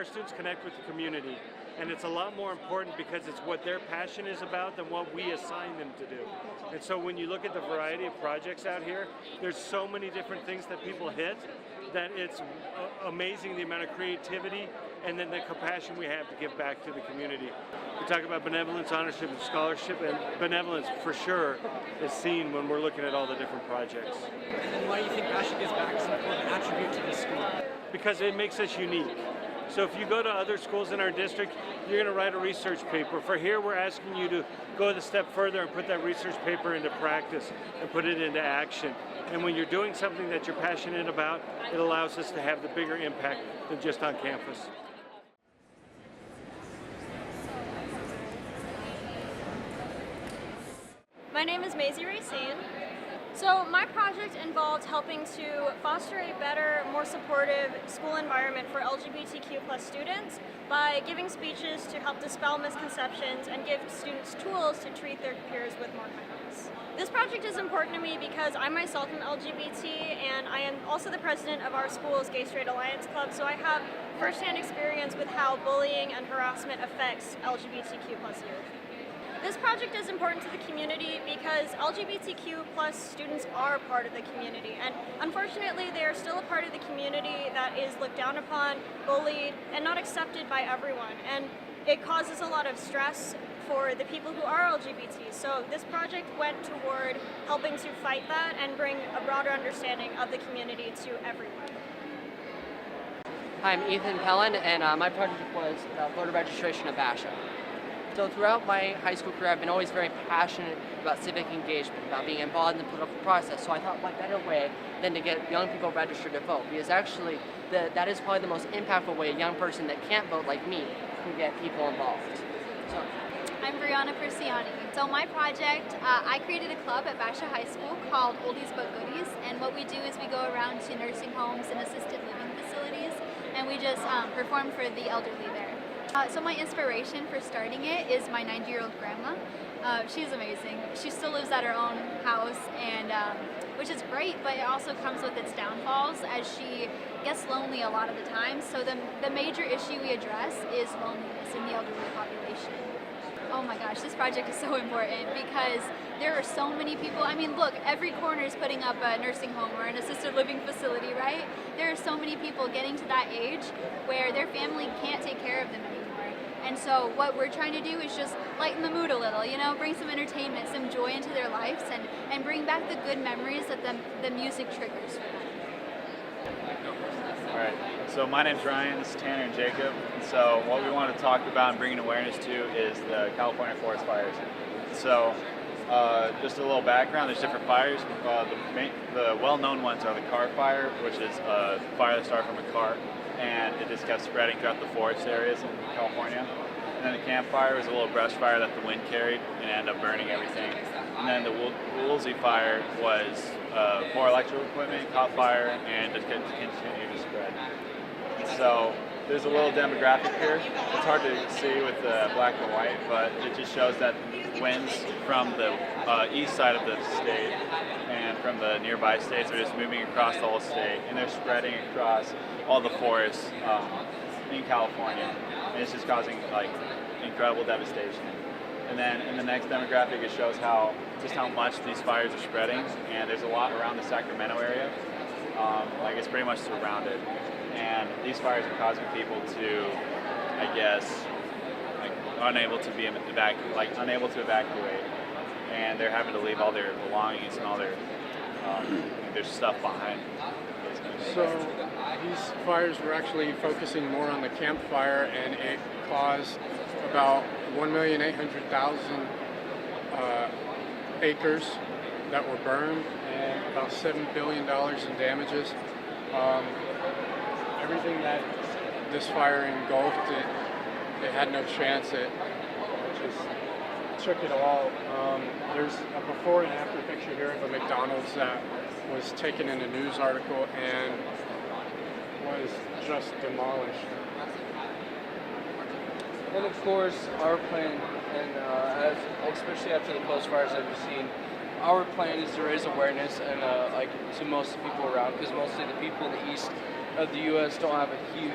our students connect with the community, and it's a lot more important because it's what their passion is about than what we assign them to do. And so when you look at the variety of projects out here, there's so many different things that people hit that it's amazing the amount of creativity and then the compassion we have to give back to the community. We talk about benevolence, honorship, and scholarship, and benevolence for sure is seen when we're looking at all the different projects. And why do you think Basha gives back is an important attribute to this school? Because it makes us unique. So if you go to other schools in our district, you're going to write a research paper. For here, we're asking you to go the step further and put that research paper into practice and put it into action. And when you're doing something that you're passionate about, it allows us to have the bigger impact than just on campus. My name is Maisie Racine. So my project involved helping to foster a better, more supportive school environment for LGBTQ+ students by giving speeches to help dispel misconceptions and give students tools to treat their peers with more kindness. This project is important to me because I myself am LGBT and I am also the president of our school's Gay Straight Alliance Club, so I have firsthand experience with how bullying and harassment affects LGBTQ+ youth. This project is important to the community because LGBTQ+ students are part of the community, and unfortunately they are still a part of the community that is looked down upon, bullied, and not accepted by everyone. And it causes a lot of stress for the people who are LGBT. So this project went toward helping to fight that and bring a broader understanding of the community to everyone. Hi, I'm Ethan Pellin, and my project was voter registration of Basha. So throughout my high school career, I've been always very passionate about civic engagement, about being involved in the political process. So I thought, what better way than to get young people registered to vote? Because actually, that is probably the most impactful way a young person that can't vote like me can get people involved. So, I'm Brianna Persiani. So my project, I created a club at Basha High School called Oldies But Goodies, and what we do is we go around to nursing homes and assisted living facilities, and we just perform for the elderly there. So my inspiration for starting it is my 90-year-old grandma. She's amazing. She still lives at her own house, and which is great, but it also comes with its downfalls as she gets lonely a lot of the time. So the major issue we address is loneliness in the elderly population. Oh my gosh, this project is so important because there are so many people. I mean, look, every corner is putting up a nursing home or an assisted living facility, right? There are so many people getting to that age where their family can't take care of them anymore. And so what we're trying to do is just lighten the mood a little, you know, bring some entertainment, some joy into their lives, and bring back the good memories that the music triggers for them. Alright, so my name's Ryan, this is Tanner and Jacob. And so what we want to talk about and bring awareness to is the California forest fires. So just a little background, there's different fires. The well-known ones are the car fire, which is a fire that started from a car, and it just kept spreading throughout the forest areas in California. And then the campfire was a little brush fire that the wind carried and ended up burning everything. And then the Woolsey fire was more electrical equipment, caught fire, and just continued to spread. And so there's a little demographic here. It's hard to see with the black and white, but it just shows that winds from the east side of the state and from the nearby states are just moving across the whole state, and they're spreading across all the forests in California, and it's just causing like incredible devastation. And then in the next demographic, it shows just how much these fires are spreading, and there's a lot around the Sacramento area. Like it's pretty much surrounded, and these fires are causing people to, I guess, like unable to evacuate, and they're having to leave all their belongings and all their stuff behind. So these fires were actually focusing more on the campfire, and it caused about 1,800,000 acres that were burned and about $7 billion in damages. Everything that this fire engulfed, it had no chance. It just took it all. There's a before and after picture here of a McDonald's that was taken in a news article and was just demolished. And of course, our plan, and especially after the post fires that we've seen, our plan is to raise awareness and to most people around, because mostly the people in the east of the U.S. don't have a huge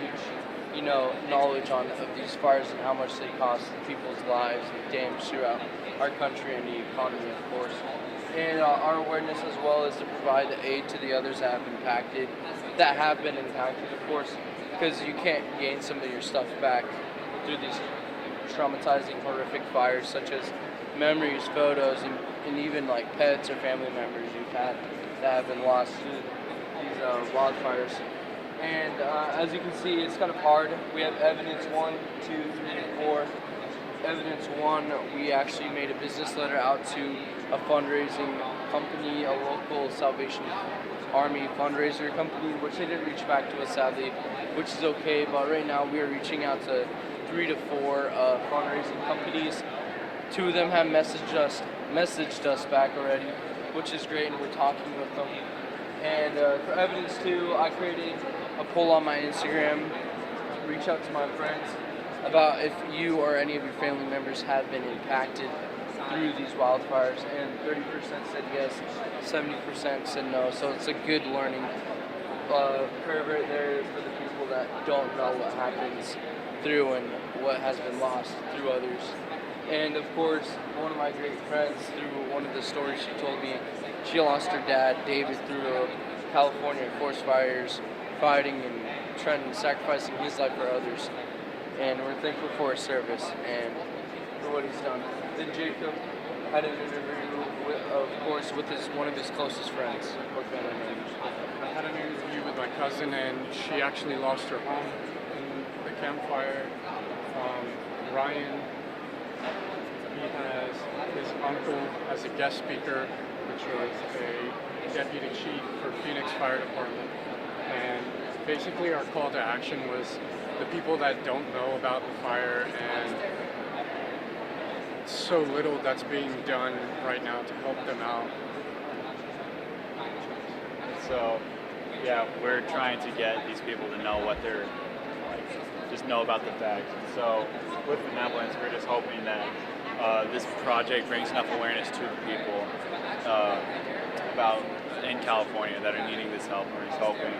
knowledge on of these fires and how much they cost people's lives and damage throughout our country and the economy, of course. And our awareness as well is to provide aid to the others that have been impacted, of course, because you can't gain some of your stuff back through these traumatizing, horrific fires, such as memories, photos, and even like pets or family members you've had that have been lost to these wildfires. And as you can see, it's kind of hard. We have evidence 1, 2, 3, and 4. Evidence 1, we actually made a business letter out to a fundraising company, a local Salvation Army fundraiser company, which they didn't reach back to us sadly, which is okay. But right now we are reaching out to 3 to 4 fundraising companies. 2 of them have messaged us back already, which is great, and we're talking with them. And for evidence 2, I created a poll on my Instagram, reach out to my friends about if you or any of your family members have been impacted through these wildfires, and 30% said yes, 70% said no. So it's a good learning curve right there for the people that don't know what happens through and what has been lost through others. And of course, one of my great friends, through one of the stories she told me, she lost her dad, David, through California forest fires, fighting and trying and sacrificing his life for others. And we're thankful for his service and for what he's done. Then Jacob had an interview, of course, with one of his closest friends or family members. I had an interview with my cousin, and she actually lost her home in the campfire. Ryan, he has his uncle as a guest speaker, which was a deputy chief for Phoenix Fire Department. And basically our call to action was the people that don't know about the fire, and so little that's being done right now to help them out. So, yeah, we're trying to get these people to know what they're like, just know about the facts. So, with Benevolence, we're just hoping that this project brings enough awareness to the people about in California that are needing this help. We're just hoping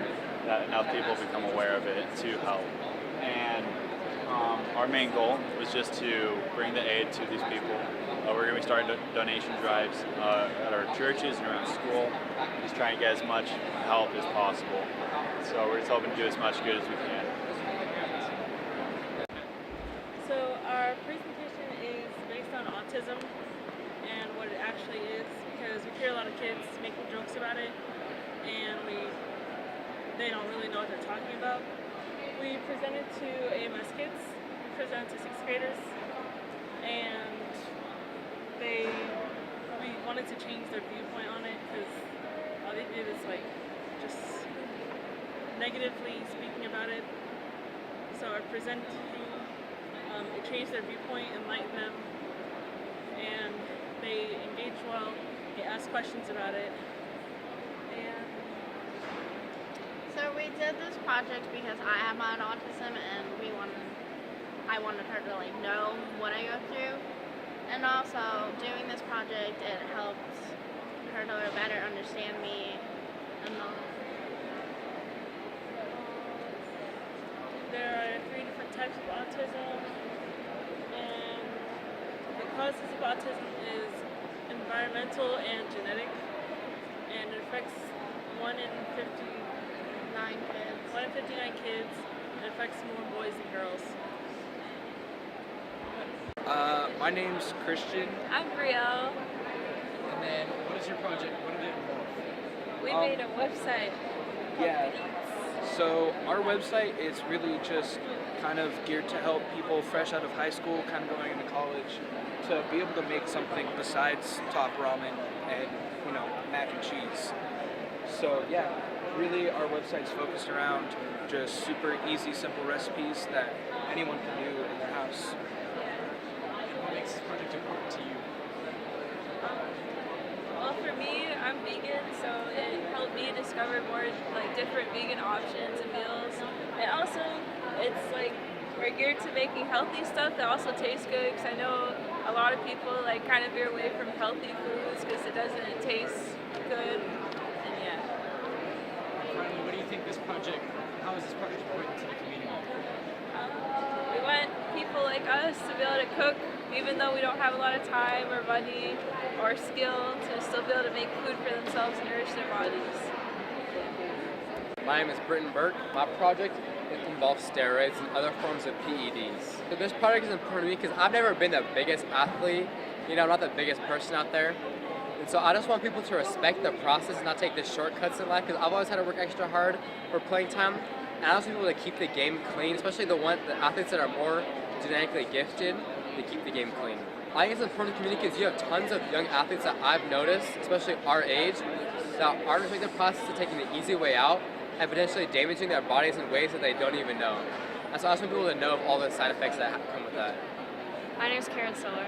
that enough people become aware of it to help. And our main goal was just to bring the aid to these people. We're going to be starting donation drives at our churches and around school, just trying to get as much help as possible. So we're just hoping to do as much good as we can. So our presentation is based on autism and what it actually is, because we hear a lot of kids making jokes about it, and they don't really know what they're talking about. We presented to AMS kids, we presented to 6th graders, and we wanted to change their viewpoint on it, because all they did is like just negatively speaking about it. So our presenting, it changed their viewpoint, enlightened them, and they engaged well, they asked questions about it. So we did this project because I have my autism, and I wanted her to like know what I go through, and also doing this project, it helped her to better understand me. And there are 3 different types of autism, and the causes of autism is environmental and genetic, and it affects 1 in 59 kids. It affects more boys than girls. My name's Christian. I'm Brielle. And then, what is your project? What did it involve? We made a website. Yeah. So our website is really just kind of geared to help people fresh out of high school, kind of going into college, to be able to make something besides top ramen and, mac and cheese. So yeah, really our website's focused around just super easy, simple recipes that anyone can do in their house. What makes this project important to you? Well, for me, I'm vegan, so it helped me discover more different vegan options and meals. And also, it's we're geared to making healthy stuff that also tastes good, because I know a lot of people kind of veer away from healthy foods because it doesn't taste good. And yeah. Finally, what do you think how is this project important to the community? We want people like us to be able to cook, even though we don't have a lot of time or money or skill, to still be able to make food for themselves and nourish their bodies. My name is Britton Burke. My project involves steroids and other forms of PEDs. So this project is important to me because I've never been the biggest athlete. You know, I'm not the biggest person out there. And so I just want people to respect the process and not take the shortcuts in life, because I've always had to work extra hard for playing time. And I also want people to keep the game clean, especially the athletes that are more genetically gifted, to keep the game clean. I think it's important to the community because you have tons of young athletes that I've noticed, especially our age, that are respecting the process of taking the easy way out and potentially damaging their bodies in ways that they don't even know. And so I just want people to know of all the side effects that come with that. My name is Karen Siller.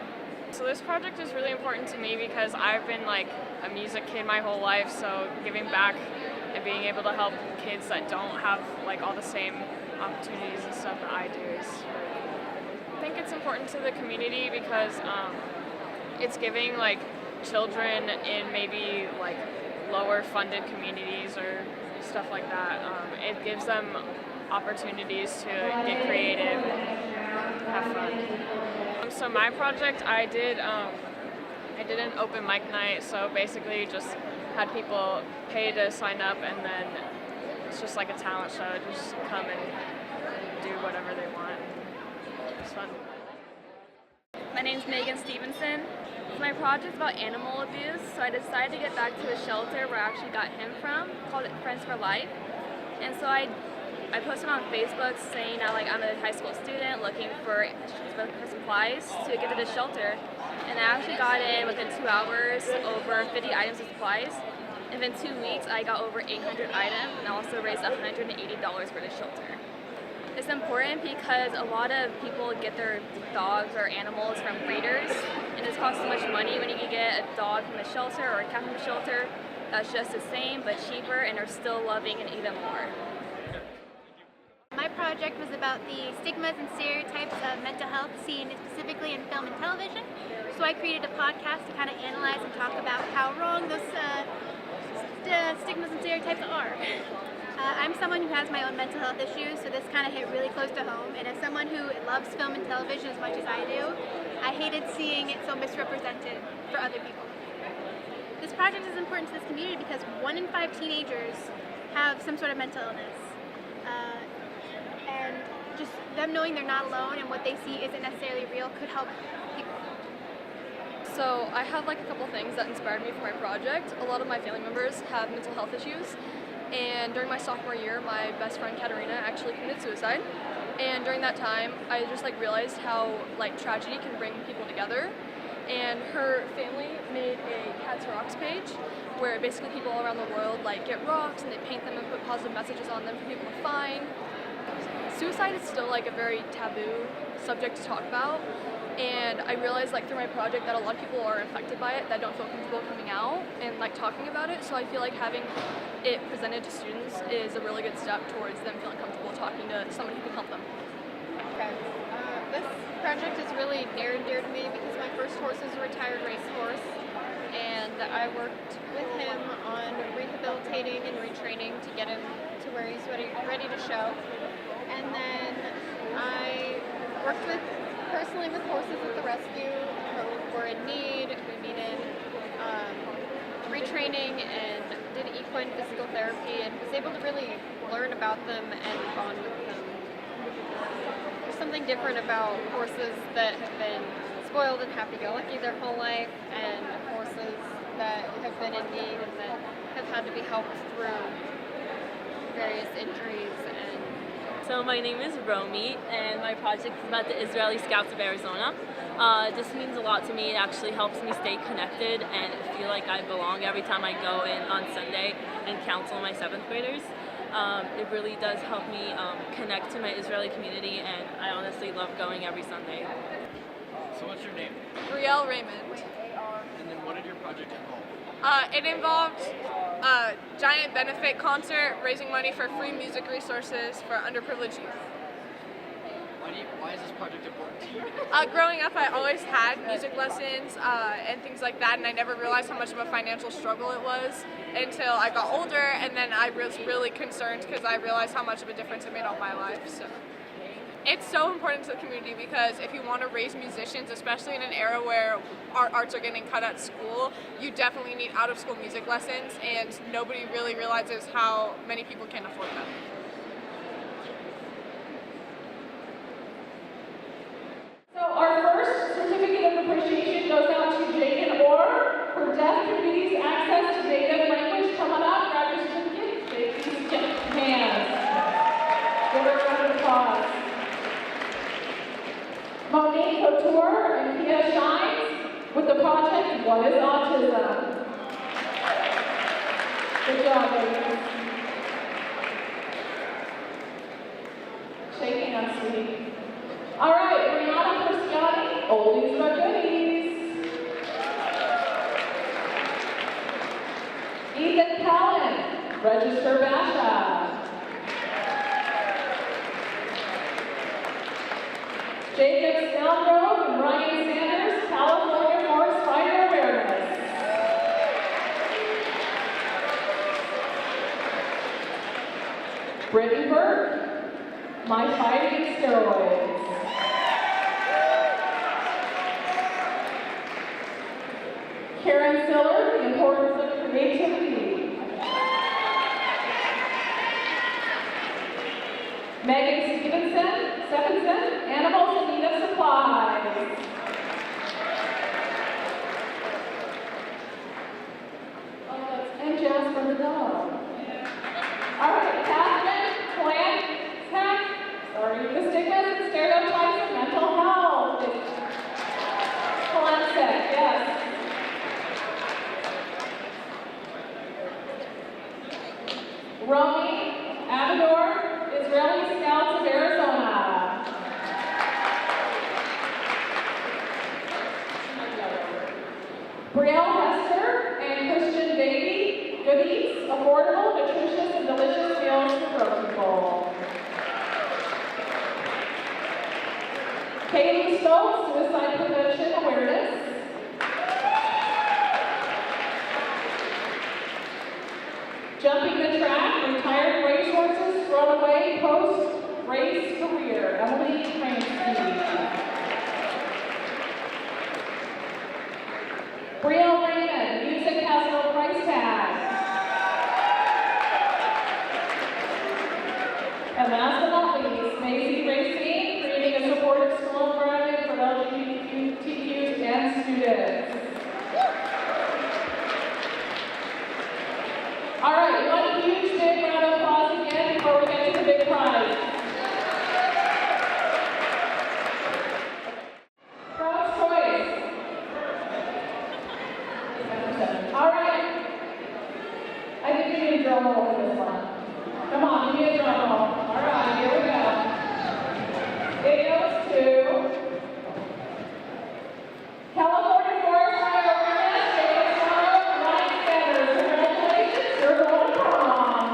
So this project is really important to me because I've been like a music kid my whole life, so giving back and being able to help kids that don't have like all the same opportunities and stuff that I do is I think it's important to the community because it's giving like children in maybe like lower funded communities or stuff like that. It gives them opportunities to get creative and have fun. So my project, I did an open mic night. So basically, just had people pay to sign up, and then it's just like a talent show. Just come and do whatever they want. It's fun. My name's Megan Stevenson. My project's about animal abuse, so I decided to get back to a shelter where I actually got him from, called it Friends for Life. And so I posted on Facebook saying I'm a high school student looking for supplies to give to the shelter. And I actually got in within 2 hours over 50 items of supplies. And within 2 weeks I got over 800 items, and I also raised $180 for the shelter. It's important because a lot of people get their dogs or animals from breeders, and this costs so much money when you can get a dog from a shelter or a cat from a shelter that's just the same but cheaper and are still loving and even more. My project was about the stigmas and stereotypes of mental health seen specifically in film and television. So I created a podcast to kind of analyze and talk about how wrong those stigmas and stereotypes are. I'm someone who has my own mental health issues, so this kind of hit really close to home. And as someone who loves film and television as much as I do, I hated seeing it so misrepresented for other people. This project is important to this community because 1 in 5 teenagers have some sort of mental illness. And just them knowing they're not alone and what they see isn't necessarily real could help people. So I have like a couple things that inspired me for my project. A lot of my family members have mental health issues. And during my sophomore year, my best friend Katerina actually committed suicide. And during that time, I just realized how tragedy can bring people together. And her family made a Cats Rocks page where basically people all around the world get rocks and they paint them and put positive messages on them for people to find. Suicide is still a very taboo subject to talk about. And I realized through my project that a lot of people are affected by it that don't feel comfortable coming out and talking about it. So I feel having it presented to students is a really good step towards them feeling comfortable talking to someone who can help them. Okay. This project is really near and dear to me because my first horse is a retired race horse, and I worked with him on rehabilitating and retraining to get him to where he's ready to show. And then I worked personally with horses at the rescue who were in need, who needed retraining, and did equine physical therapy, and was able to really learn about them and bond with them. There's something different about horses that have been spoiled and happy-go-lucky their whole life, and horses that have been in need and that have had to be helped through various injuries. So my name is Romy, and my project is about the Israeli Scouts of Arizona. This means a lot to me. It actually helps me stay connected and feel like I belong every time I go in on Sunday and counsel my 7th graders. It really does help me connect to my Israeli community, and I honestly love going every Sunday. So what's your name? Brielle Raymond. And then what did your project involve? It involved a giant benefit concert raising money for free music resources for underprivileged youth. Why is this project important to you? Growing up, I always had music lessons and things like that, and I never realized how much of a financial struggle it was until I got older, and then I was really concerned because I realized how much of a difference it made on my life. So, It's so important to the community because if you want to raise musicians, especially in an era where our arts are getting cut at school, you definitely need out-of-school music lessons, and nobody really realizes how many people can't afford them. So our first certificate of appreciation goes out to Jaden Orr for Deaf Communities Access to Native Language. Come on up, grab your certificate, shake these hands. Give her a round of applause. Monique Couture and Kia Shines with the project What is Autism? Good job, ladies. Shake hands, sweetie. All right, Brianna Persiani, oldies but goodies. Ethan Callan, register Basha. Jacob Snellgrove and Ryan Sanders, California Forest Fire Awareness. Brittany Burke, My Fighting Steroids. Karen Siller, The Importance of Creativity. Megan Stephenson, Animals in Need of Supplies. And Jasper the dog. All right, Catherine Plant, the stigmas and stereotypes of mental health. Plant, yes. Romy Amador, Israeli Scouts of Arizona. Brielle Hester and Christian Baby Goodies, affordable, nutritious, and delicious meals for grown people. Kaylee Stokes, Suicide Prevention Awareness. Jumping the track, retired racehorses thrown away post-race career, Emily Cransky. Brielle Raymond, music has no price tag. And last but not least, Maisie Racine, creating a supportive school environment for LGBTQ and students. All right, one huge big round of applause again before we get to the big prize. Crowd's choice. All right. I think we need a drum roll for this one. Come on, give me a drum roll. All right, here we go. It goes to California Forest Fire Awareness, Jacob Sparrow, and Ryan Sanders. Congratulations, you're going prom.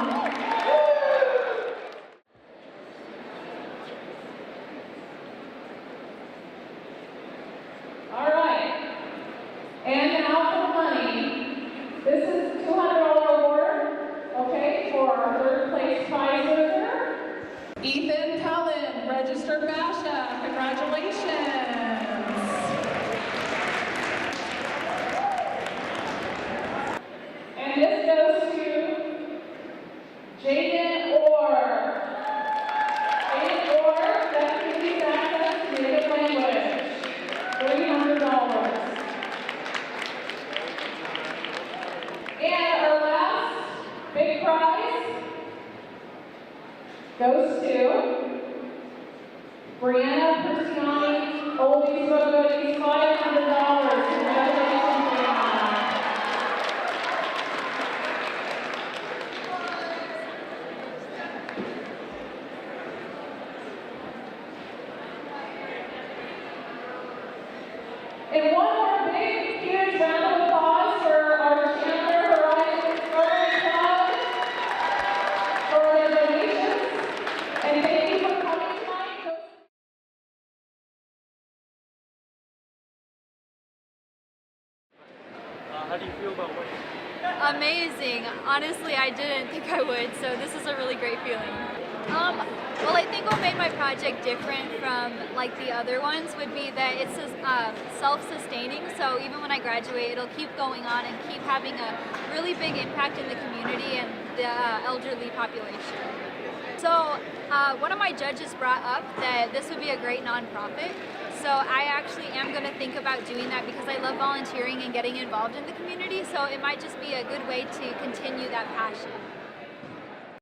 All right. And now for the money. This is a $200 award, okay, for our third place prize winner, Ethan Cullen, registered Basha. Congratulations. And this goes to Jaden Orr. Jaden Orr, Deaf Communities Access to Native Language. $300. And our last big prize goes to Brianna Persiani, Oldies but Goodies, $500. Congratulations, Brianna. And one more big, huge round of applause for our Chandler Horizons Rotary Club for their donations. And thank you for coming tonight. How do you feel about what Amazing. Honestly, I didn't think I would, so this is a really great feeling. Well, I think what made my project different from like the other ones would be that it's self-sustaining. So even when I graduate, it'll keep going on and keep having a really big impact in the community and the elderly population. So one of my judges brought up that this would be a great nonprofit. So I actually am going to think about doing that because I love volunteering and getting involved in the community. So it might just be a good way to continue that passion.